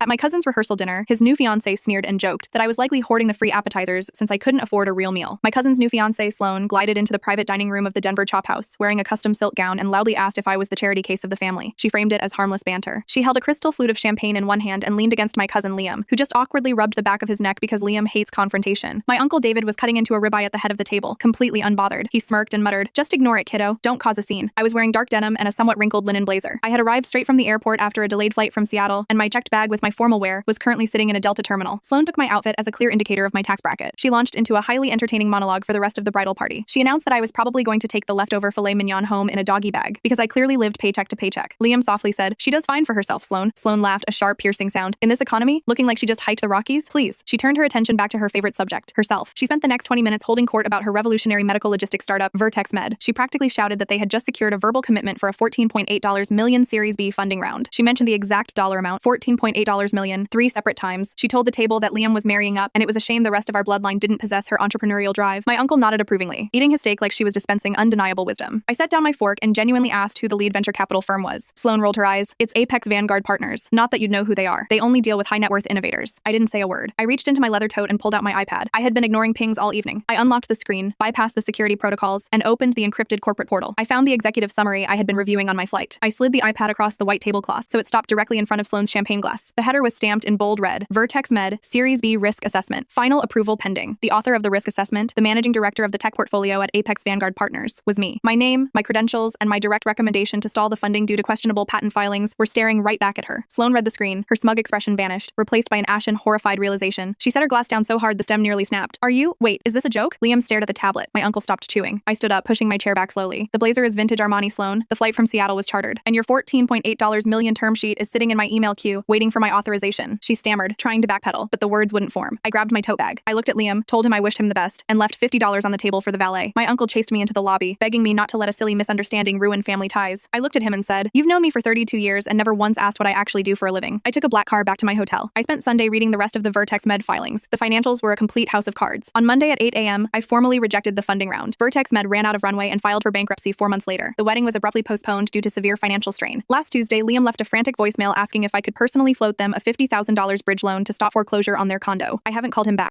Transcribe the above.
At my cousin's rehearsal dinner, his new fiancée sneered and joked that I was likely hoarding the free appetizers since I couldn't afford a real meal. My cousin's new fiancée, Sloane, glided into the private dining room of the Denver Chop House, wearing a custom silk gown and loudly asked if I was the charity case of the family. She framed it as harmless banter. She held a crystal flute of champagne in one hand and leaned against my cousin Liam, who just awkwardly rubbed the back of his neck because Liam hates confrontation. My uncle David was cutting into a ribeye at the head of the table, completely unbothered. He smirked and muttered, "Just ignore it, kiddo. Don't cause a scene." I was wearing dark denim and a somewhat wrinkled linen blazer. I had arrived straight from the airport after a delayed flight from Seattle, and my checked bag with my formal wear was currently sitting in a Delta terminal. Sloane took my outfit as a clear indicator of my tax bracket. She launched into a highly entertaining monologue for the rest of the bridal party. She announced that I was probably going to take the leftover filet mignon home in a doggy bag because I clearly lived paycheck to paycheck. Liam softly said, "She does fine for herself, Sloane." Sloane laughed, a sharp, piercing sound. "In this economy, looking like she just hiked the Rockies? Please." She turned her attention back to her favorite subject, herself. She spent the next 20 minutes holding court about her revolutionary medical logistics startup, Vertex Med. She practically shouted that they had just secured a verbal commitment for a $14.8 million Series B funding round. She mentioned the exact dollar amount, $14.8 million, 3 separate times. She told the table that Liam was marrying up, and it was a shame the rest of our bloodline didn't possess her entrepreneurial drive. My uncle nodded approvingly, eating his steak like she was dispensing undeniable wisdom. I set down my fork and genuinely asked who the lead venture capital firm was. Sloane rolled her eyes. "It's Apex Vanguard Partners. Not that you'd know who they are. They only deal with high net worth innovators." I didn't say a word. I reached into my leather tote and pulled out my iPad. I had been ignoring pings all evening. I unlocked the screen, bypassed the security protocols, and opened the encrypted corporate portal. I found the executive summary I had been reviewing on my flight. I slid the iPad across the white tablecloth so it stopped directly in front of Sloane's champagne glass. The header was stamped in bold red, Vertex Med, Series B Risk Assessment. Final approval pending. The author of the risk assessment, the managing director of the tech portfolio at Apex Vanguard Partners, was me. My name, my credentials, and my direct recommendation to stall the funding due to questionable patent filings were staring right back at her. Sloane read the screen. Her smug expression vanished, replaced by an ashen, horrified realization. She set her glass down so hard the stem nearly snapped. Wait, is this a joke?" Liam stared at the tablet. My uncle stopped chewing. I stood up, pushing my chair back slowly. "The blazer is vintage Armani, Sloane. The flight from Seattle was chartered. And your $14.8 million term sheet is sitting in my email queue, waiting for my authorization." She stammered, trying to backpedal, but the words wouldn't form. I grabbed my tote bag. I looked at Liam, told him I wished him the best, and left $50 on the table for the valet. My uncle chased me into the lobby, begging me not to let a silly misunderstanding ruin family ties. I looked at him and said, "You've known me for 32 years and never once asked what I actually do for a living." I took a black car back to my hotel. I spent Sunday reading the rest of the Vertex Med filings. The financials were a complete house of cards. On Monday at 8 a.m., I formally rejected the funding round. Vertex Med ran out of runway and filed for bankruptcy 4 months later. The wedding was abruptly postponed due to severe financial strain. Last Tuesday, Liam left a frantic voicemail asking if I could personally float them a $50,000 bridge loan to stop foreclosure on their condo. I haven't called him back.